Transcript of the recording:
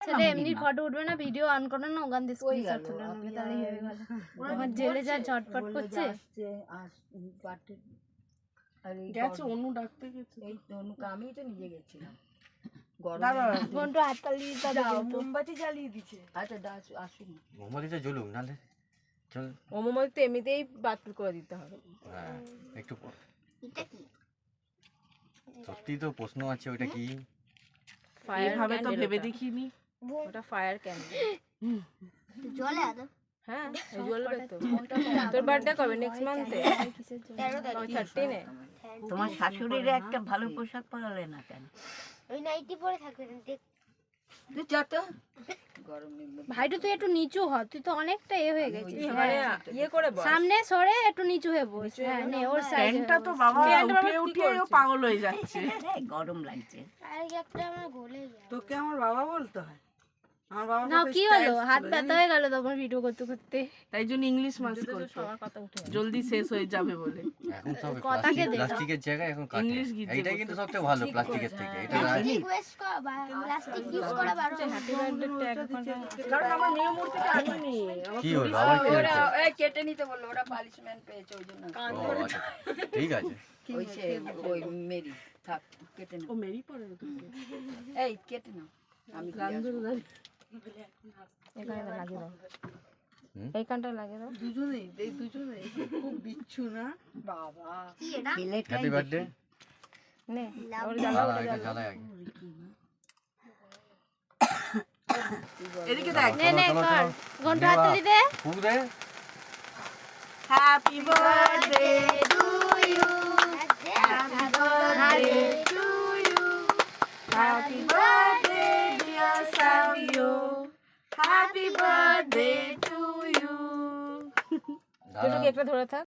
ছেলে এমনি ফটো উঠবে না, ভিডিও অন করো না, ওখান দিয়ে স্ক্রিনশট তুলে নেবে, তাহলেই হয়ে গেল। আমার জেলে যা ঝটপট করছে। গেছে অনু ডাকতে গেছে। এই অনুকে আমি তো নিজে গেছিলাম। ঘন্টা হাততালি দাও, মোমবাতি জ্বালিয়ে দিছে। আচ্ছা আসুন, মোমবাতিটা জ্বলুক, নালে চল। মোমবাতি তো এমনিতেই বাতিল করে দিতে হবে। হ্যাঁ, একটু এটা কি? সত্যি তো প্রশ্ন আছে, ওটা কি? ফায়ার ভাবে তো ভেবে দেখিনি। ওটা ফায়ার ক্যান্ডেল। জ্বলে আদৌ? হ্যাঁ, জ্বলবে তো। তোর বার্থডে কবে? নেক্সট মান্থে? 13 তোমার শাশুড়ির একটা ভালো পোশাক পরালে না কেন? ওই নাইটি পরে থাকবে দেখ। তুই যত গরমে ভাইটা তুই একটু নিচু হ, তুই তো অনেকটা হয়ে গেছিস। মানে ইয়ে করে বল। সামনে সরে একটু নিচু হয়ে বস। হ্যাঁ নে, ওর সাইডটা তো বাবা উঠে ও পাগল হয়ে যাচ্ছে। গরম লাগছে। আরে একটা আমার গলে গেল। তোকে আমার বাবা বলতে হয়? আমার বাবা না কি হলো, হাত ব্যথা হয়ে গেল তখন ভিডিও করতে করতে। তাই জন্য ইংলিশ মাস করতে সবার কথা উঠে জলদি শেষ হয়ে যাবে বলে। এখন সব কথাকে দে। প্লাস্টিকের জায়গায় এখন কাঠের। ইংলিশ গীত এইটা কিন্তু সবচেয়ে ভালো প্লাস্টিকের থেকে। এটা রিকোয়েস্ট কর, প্লাস্টিক ইউজ করা বারো। হ্যাপি বার্থডে কারণ আমার নিয়ম মূর্তি আনিনি। কি হলো আবার কি ওরা হচ্ছে? এই কেটে নিতে বললো, ওরা পানিশমেন্ট পেয়েছে ওই জন্য। ও, আচ্ছা, ঠিক আছে। ওই সে ওই মেরি থাক কেটে নাও। ও মেরি পড়ে তো। এই কেটে নাও, আমি গান ধরে দাঁড়িয়ে। এখানে লাগিয়ে দাও। এইখানটা লাগিয়ে দাও। দুজনেই এই দুজনেই খুব বিচ্ছু না বাবা কি এটা? Happy birthday. নে ওর জ্বালা এটা জ্বালা আগে। এদিকে দেখ। নে নে কর, ঘন্টা হাততালি দে। ফুক দে। Happy birthday to you, happy birthday to you, happy birthday dear Sabio happy birthday to you. দাঁড়া। একটা ধরে থাক।